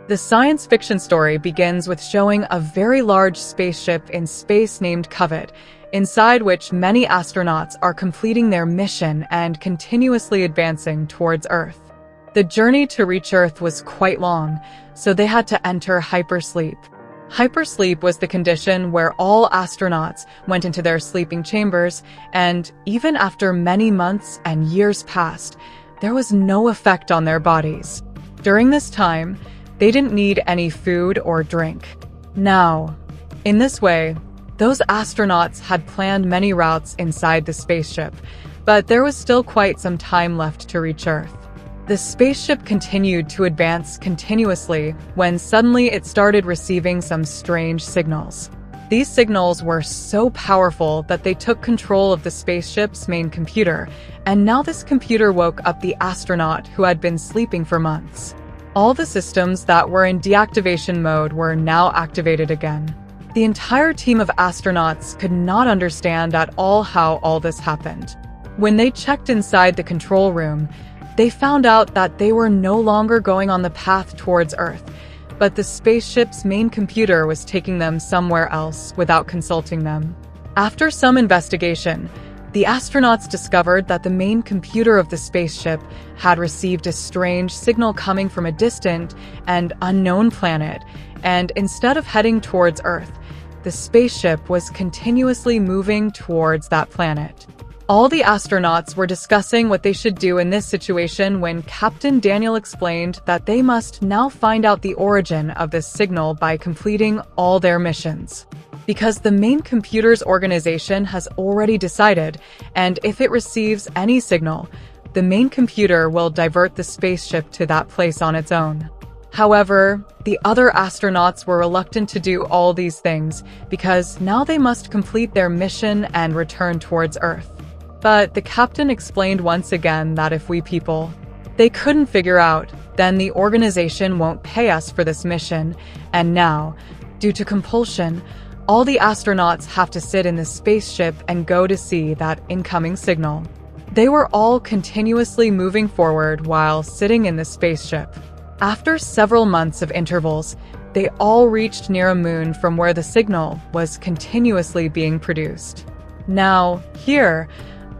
The science fiction story begins with showing a very large spaceship in space named Covet, inside which many astronauts are completing their mission and continuously advancing towards Earth. The journey to reach Earth was quite long, so they had to enter hypersleep. Hypersleep was the condition where all astronauts went into their sleeping chambers, and even after many months and years passed, there was no effect on their bodies. During this time, they didn't need any food or drink. Now, in this way, those astronauts had planned many routes inside the spaceship, but there was still quite some time left to reach Earth. The spaceship continued to advance continuously when suddenly it started receiving some strange signals. These signals were so powerful that they took control of the spaceship's main computer, and now this computer woke up the astronaut who had been sleeping for months. All the systems that were in deactivation mode were now activated again. The entire team of astronauts could not understand at all how all this happened. When they checked inside the control room, they found out that they were no longer going on the path towards Earth, but the spaceship's main computer was taking them somewhere else without consulting them. After some investigation, the astronauts discovered that the main computer of the spaceship had received a strange signal coming from a distant and unknown planet, and instead of heading towards Earth, the spaceship was continuously moving towards that planet. All the astronauts were discussing what they should do in this situation when Captain Daniel explained that they must now find out the origin of this signal by completing all their missions. Because the main computer's organization has already decided, and if it receives any signal, the main computer will divert the spaceship to that place on its own. However, the other astronauts were reluctant to do all these things because now they must complete their mission and return towards Earth. But the captain explained once again that if we people, they couldn't figure out, then the organization won't pay us for this mission, and now, due to compulsion, all the astronauts have to sit in the spaceship and go to see that incoming signal. They were all continuously moving forward while sitting in the spaceship. After several months of intervals, they all reached near a moon from where the signal was continuously being produced. Now, here,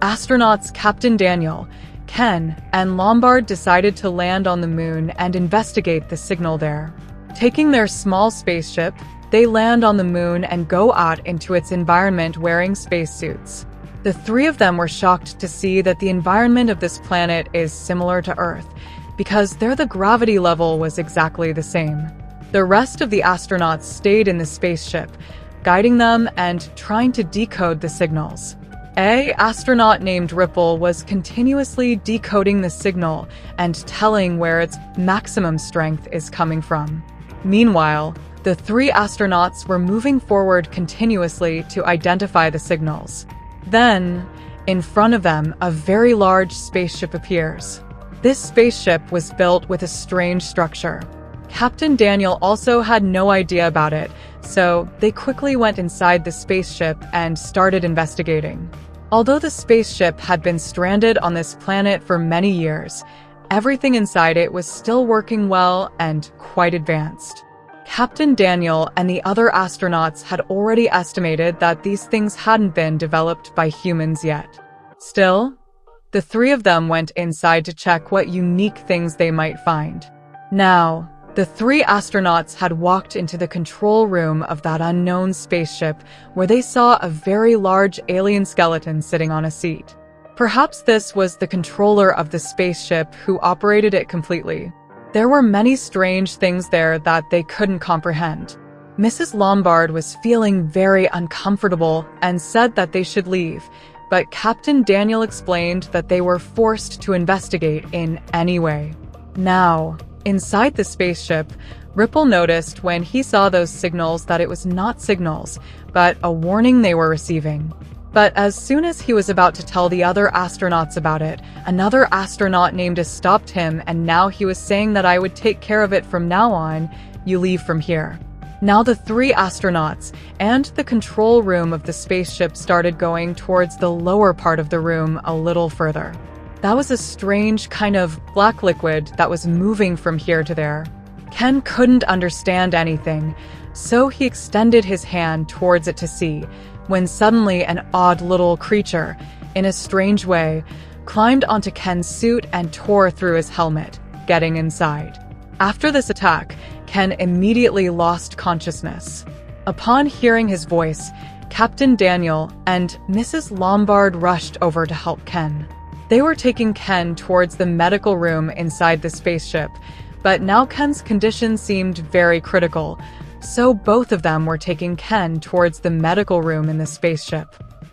astronauts Captain Daniel, Ken, and Lombard decided to land on the moon and investigate the signal there. Taking their small spaceship, they land on the moon and go out into its environment wearing spacesuits. The three of them were shocked to see that the environment of this planet is similar to Earth, because there the gravity level was exactly the same. The rest of the astronauts stayed in the spaceship, guiding them and trying to decode the signals. An astronaut named Ripple was continuously decoding the signal and telling where its maximum strength is coming from. Meanwhile, the three astronauts were moving forward continuously to identify the signals. Then, in front of them, a very large spaceship appears. This spaceship was built with a strange structure. Captain Daniel also had no idea about it, so they quickly went inside the spaceship and started investigating. Although the spaceship had been stranded on this planet for many years, everything inside it was still working well and quite advanced. Captain Daniel and the other astronauts had already estimated that these things hadn't been developed by humans yet. Still, the three of them went inside to check what unique things they might find. Now, the three astronauts had walked into the control room of that unknown spaceship where they saw a very large alien skeleton sitting on a seat. Perhaps this was the controller of the spaceship who operated it completely. There were many strange things there that they couldn't comprehend. Mrs. Lombard was feeling very uncomfortable and said that they should leave, but Captain Daniel explained that they were forced to investigate in any way. Now, inside the spaceship, Ripple noticed when he saw those signals that it was not signals, but a warning they were receiving. But as soon as he was about to tell the other astronauts about it, another astronaut named us stopped him, and now he was saying that I would take care of it from now on. You leave from here. Now the three astronauts and the control room of the spaceship started going towards the lower part of the room a little further. That was a strange kind of black liquid that was moving from here to there. Ken couldn't understand anything, so he extended his hand towards it to see, when suddenly an odd little creature, in a strange way, climbed onto Ken's suit and tore through his helmet, getting inside. After this attack, Ken immediately lost consciousness. Upon hearing his voice, Captain Daniel and Mrs. Lombard rushed over to help Ken. They were taking Ken towards the medical room inside the spaceship, but now Ken's condition seemed very critical, so both of them were taking Ken towards the medical room in the spaceship.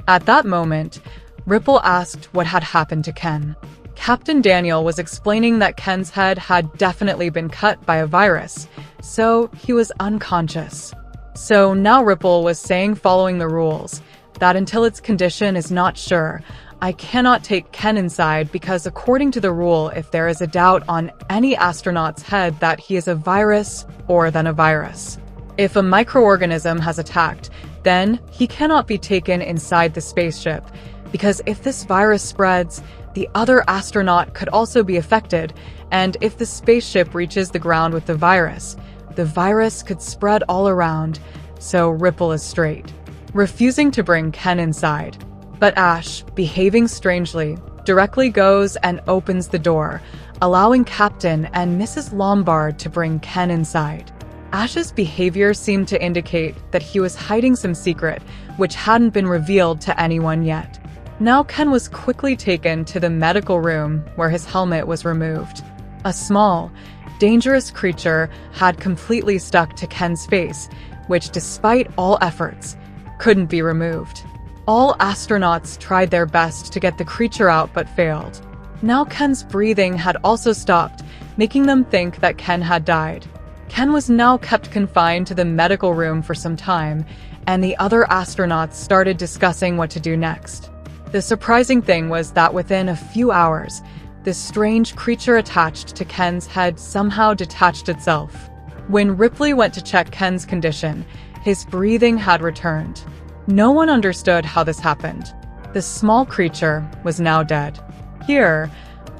At that moment, Ripple asked what had happened to Ken. Captain Daniel was explaining that Ken's head had definitely been cut by a virus, so he was unconscious. So now Ripple was saying, following the rules, that until its condition is not sure, I cannot take Ken inside because according to the rule, if there is a doubt on any astronaut's head that he is a virus or then a virus. If a microorganism has attacked, then he cannot be taken inside the spaceship, because if this virus spreads, the other astronaut could also be affected, and if the spaceship reaches the ground with the virus could spread all around, so Ripple is straight, refusing to bring Ken inside. But Ash, behaving strangely, directly goes and opens the door, allowing Captain and Mrs. Lombard to bring Ken inside. Ash's behavior seemed to indicate that he was hiding some secret, which hadn't been revealed to anyone yet. Now Ken was quickly taken to the medical room where his helmet was removed. A small, dangerous creature had completely stuck to Ken's face, which, despite all efforts, couldn't be removed. All astronauts tried their best to get the creature out but failed. Now Ken's breathing had also stopped, making them think that Ken had died. Ken was now kept confined to the medical room for some time, and the other astronauts started discussing what to do next. The surprising thing was that within a few hours, this strange creature attached to Ken's head somehow detached itself. When Ripley went to check Ken's condition, his breathing had returned. No one understood how this happened. The small creature was now dead. Here,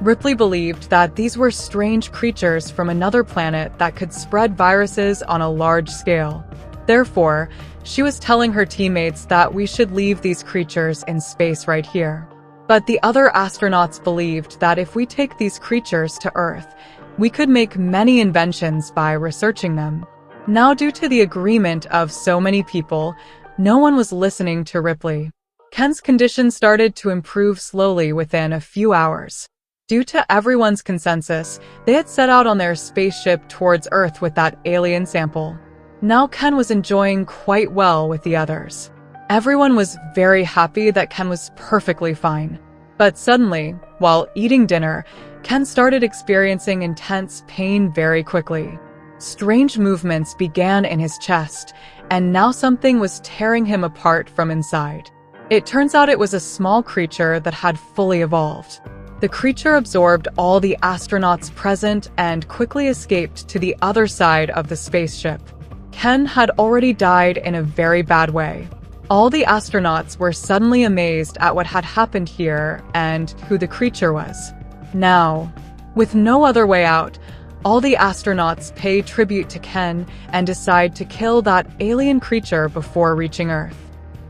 Ripley believed that these were strange creatures from another planet that could spread viruses on a large scale. Therefore, she was telling her teammates that we should leave these creatures in space right here. But the other astronauts believed that if we take these creatures to Earth, we could make many inventions by researching them. Now, due to the agreement of so many people, no one was listening to Ripley. Ken's condition started to improve slowly within a few hours. Due to everyone's consensus, they had set out on their spaceship towards Earth with that alien sample. Now Ken was enjoying quite well with the others. Everyone was very happy that Ken was perfectly fine. But suddenly, while eating dinner, Ken started experiencing intense pain very quickly. Strange movements began in his chest, and now something was tearing him apart from inside. It turns out it was a small creature that had fully evolved. The creature absorbed all the astronauts present and quickly escaped to the other side of the spaceship. Ken had already died in a very bad way. All the astronauts were suddenly amazed at what had happened here and who the creature was. Now, with no other way out, all the astronauts pay tribute to Ken and decide to kill that alien creature before reaching Earth.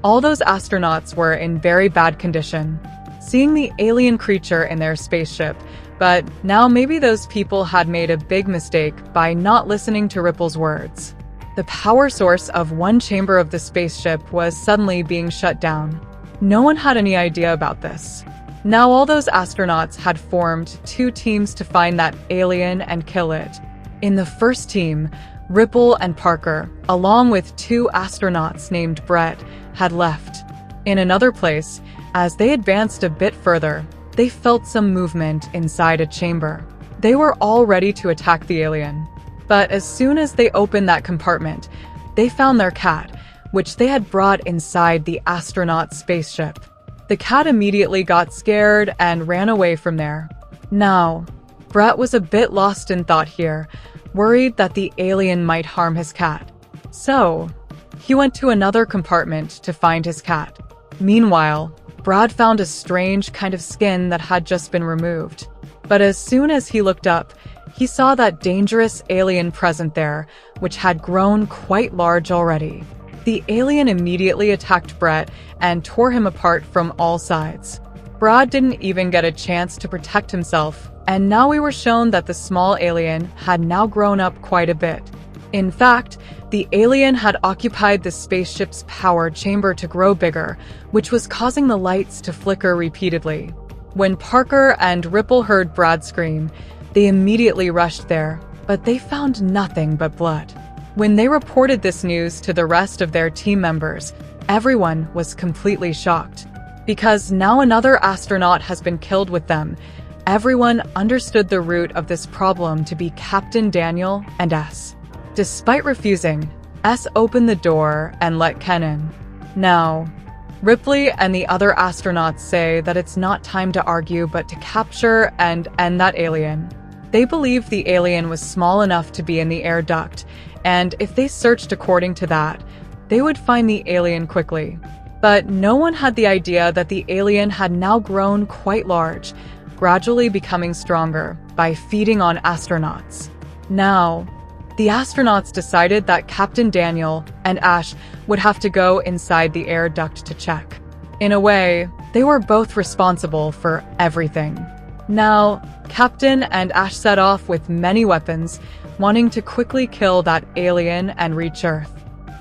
All those astronauts were in very bad condition, seeing the alien creature in their spaceship, but now maybe those people had made a big mistake by not listening to Ripple's words. The power source of one chamber of the spaceship was suddenly being shut down. No one had any idea about this. Now all those astronauts had formed 2 teams to find that alien and kill it. In the first team, Ripple and Parker, along with 2 astronauts named Brett, had left. In another place, as they advanced a bit further, they felt some movement inside a chamber. They were all ready to attack the alien. But as soon as they opened that compartment, they found their cat, which they had brought inside the astronaut spaceship. The cat immediately got scared and ran away from there. Now, Brett was a bit lost in thought here, worried that the alien might harm his cat. So, he went to another compartment to find his cat. Meanwhile, Brad found a strange kind of skin that had just been removed. But as soon as he looked up, he saw that dangerous alien present there, which had grown quite large already. The alien immediately attacked Brett and tore him apart from all sides. Brad didn't even get a chance to protect himself, and now we were shown that the small alien had now grown up quite a bit. In fact, the alien had occupied the spaceship's power chamber to grow bigger, which was causing the lights to flicker repeatedly. When Parker and Ripple heard Brad scream, they immediately rushed there, but they found nothing but blood. When they reported this news to the rest of their team members, everyone was completely shocked. Because now another astronaut has been killed with them, everyone understood the root of this problem to be Captain Daniel and S. Despite refusing, S opened the door and let Ken in. Now, Ripley and the other astronauts say that it's not time to argue but to capture and end that alien. They believe the alien was small enough to be in the air duct, and if they searched according to that, they would find the alien quickly. But no one had the idea that the alien had now grown quite large, gradually becoming stronger by feeding on astronauts. Now, the astronauts decided that Captain Daniel and Ash would have to go inside the air duct to check. In a way, they were both responsible for everything. Now, Captain and Ash set off with many weapons, wanting to quickly kill that alien and reach Earth.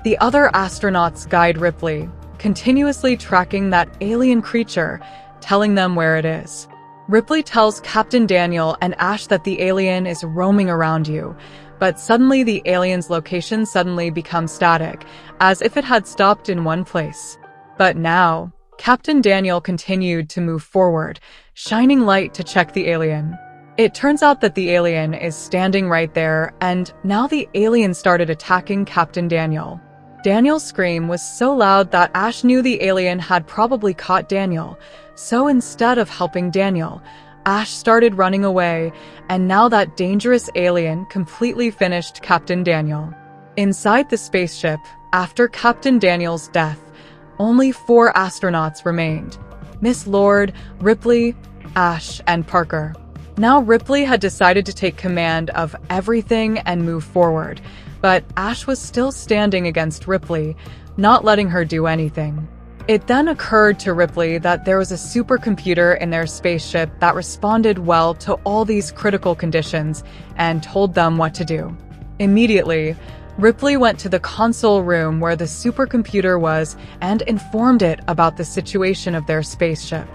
The other astronauts guide Ripley, continuously tracking that alien creature, telling them where it is. Ripley tells Captain Daniel and Ash that the alien is roaming around you, but suddenly the alien's location suddenly becomes static, as if it had stopped in one place. But now, Captain Daniel continued to move forward, shining light to check the alien. It turns out that the alien is standing right there, and now the alien started attacking Captain Daniel. Daniel's scream was so loud that Ash knew the alien had probably caught Daniel, so instead of helping Daniel, Ash started running away, and now that dangerous alien completely finished Captain Daniel. Inside the spaceship, after Captain Daniel's death, only 4 astronauts remained: Miss Lord, Ripley, Ash, and Parker. Now Ripley had decided to take command of everything and move forward, but Ash was still standing against Ripley, not letting her do anything. It then occurred to Ripley that there was a supercomputer in their spaceship that responded well to all these critical conditions and told them what to do. Immediately, Ripley went to the console room where the supercomputer was and informed it about the situation of their spaceship.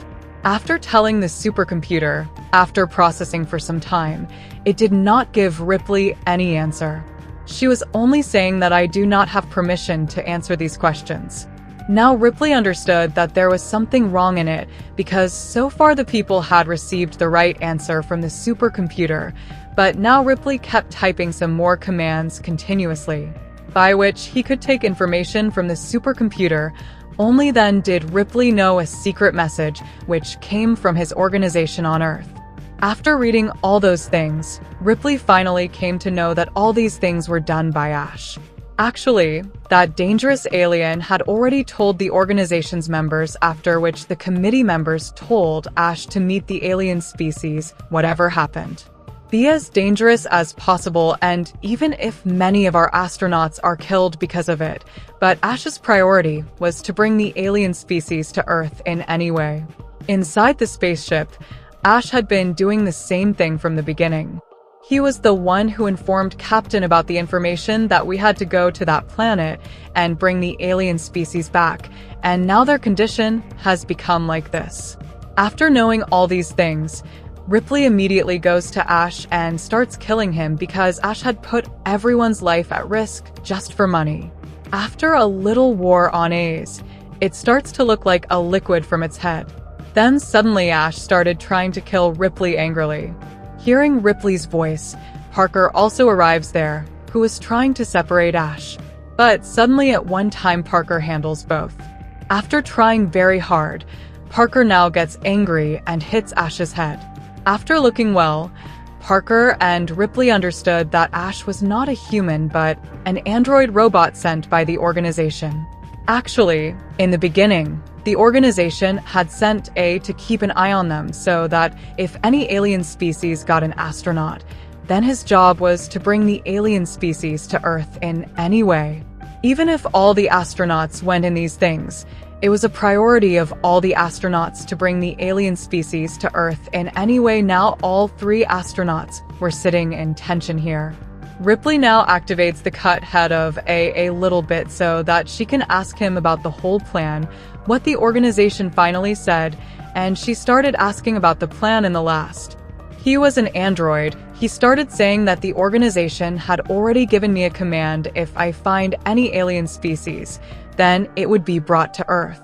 After telling the supercomputer, after processing for some time, it did not give Ripley any answer. She was only saying that I do not have permission to answer these questions. Now Ripley understood that there was something wrong in it because so far the people had received the right answer from the supercomputer, but now Ripley kept typing some more commands continuously, by which he could take information from the supercomputer. Only then did Ripley know a secret message which came from his organization on Earth. After reading all those things, Ripley finally came to know that all these things were done by Ash. Actually, that dangerous alien had already told the organization's members, after which the committee members told Ash to meet the alien species, whatever happened. Be as dangerous as possible, and even if many of our astronauts are killed because of it, but Ash's priority was to bring the alien species to Earth in any way. Inside the spaceship, Ash had been doing the same thing from the beginning. He was the one who informed Captain about the information that we had to go to that planet and bring the alien species back, and now their condition has become like this. After knowing all these things, Ripley immediately goes to Ash and starts killing him because Ash had put everyone's life at risk just for money. After a little war on A's, it starts to look like a liquid from its head. Then suddenly Ash started trying to kill Ripley angrily. Hearing Ripley's voice, Parker also arrives there, who is trying to separate Ash. But suddenly at one time Parker handles both. After trying very hard, Parker now gets angry and hits Ash's head. After looking well, Parker and Ripley understood that Ash was not a human but an android robot sent by the organization. Actually, in the beginning, the organization had sent A to keep an eye on them so that if any alien species got an astronaut, then his job was to bring the alien species to Earth in any way. Even if all the astronauts went in these things, it was a priority of all the astronauts to bring the alien species to Earth in any way. Now all 3 astronauts were sitting in tension here. Ripley now activates the cut head of A little bit so that she can ask him about the whole plan, what the organization finally said, and she started asking about the plan in the last. He was an android. He started saying that the organization had already given me a command: if I find any alien species, then it would be brought to Earth.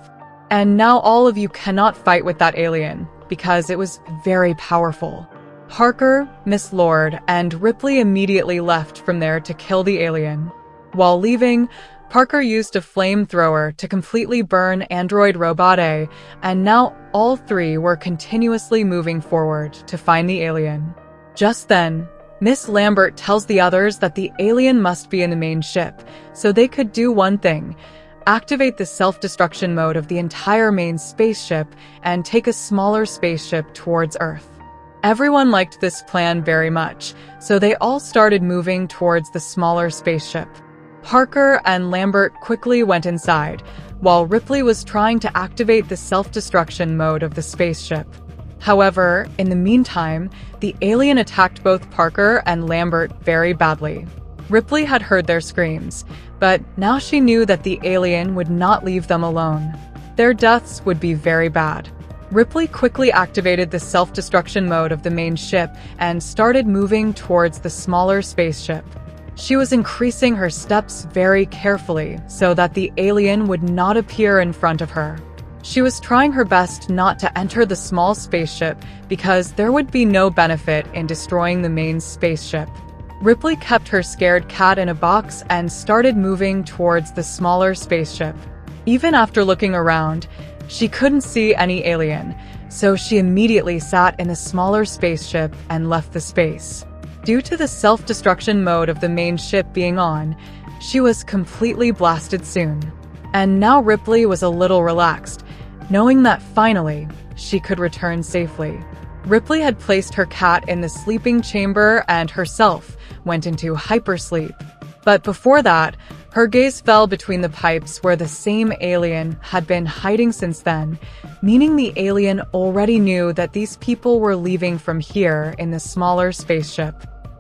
And now all of you cannot fight with that alien, because it was very powerful. Parker, Miss Lord, and Ripley immediately left from there to kill the alien. While leaving, Parker used a flamethrower to completely burn android robot A, and now all 3 were continuously moving forward to find the alien. Just then, Miss Lambert tells the others that the alien must be in the main ship, so they could do one thing: activate the self-destruction mode of the entire main spaceship and take a smaller spaceship towards Earth. Everyone liked this plan very much, so they all started moving towards the smaller spaceship. Parker and Lambert quickly went inside, while Ripley was trying to activate the self-destruction mode of the spaceship. However, in the meantime, the alien attacked both Parker and Lambert very badly. Ripley had heard their screams, but now she knew that the alien would not leave them alone. Their deaths would be very bad. Ripley quickly activated the self-destruction mode of the main ship and started moving towards the smaller spaceship. She was increasing her steps very carefully so that the alien would not appear in front of her. She was trying her best not to enter the small spaceship because there would be no benefit in destroying the main spaceship. Ripley kept her scared cat in a box and started moving towards the smaller spaceship. Even after looking around, she couldn't see any alien, so she immediately sat in the smaller spaceship and left the space. Due to the self-destruction mode of the main ship being on, she was completely blasted soon. And now Ripley was a little relaxed, knowing that finally she could return safely. Ripley had placed her cat in the sleeping chamber and herself went into hypersleep. But before that, her gaze fell between the pipes where the same alien had been hiding since then, meaning the alien already knew that these people were leaving from here in the smaller spaceship.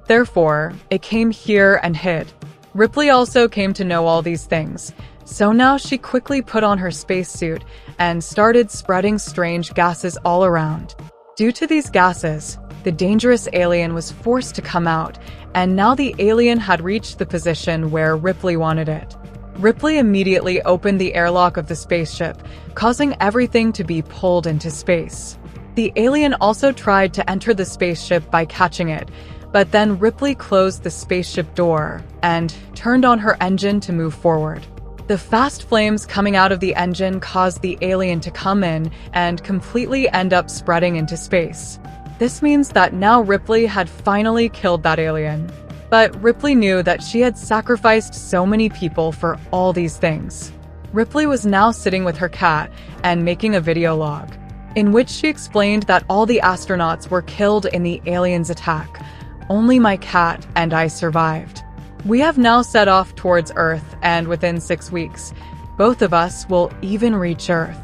Therefore, it came here and hid. Ripley also came to know all these things, so now she quickly put on her spacesuit and started spreading strange gases all around. Due to these gases, the dangerous alien was forced to come out, and now the alien had reached the position where Ripley wanted it. Ripley immediately opened the airlock of the spaceship, causing everything to be pulled into space. The alien also tried to enter the spaceship by catching it, but then Ripley closed the spaceship door and turned on her engine to move forward. The fast flames coming out of the engine caused the alien to come in and completely end up spreading into space. This means that now Ripley had finally killed that alien. But Ripley knew that she had sacrificed so many people for all these things. Ripley was now sitting with her cat and making a video log, in which she explained that all the astronauts were killed in the aliens' attack. Only my cat and I survived. We have now set off towards Earth, and within 6 weeks, both of us will even reach Earth.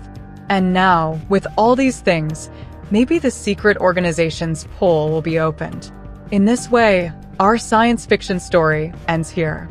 And now, with all these things, maybe the secret organization's poll will be opened. In this way, our science fiction story ends here.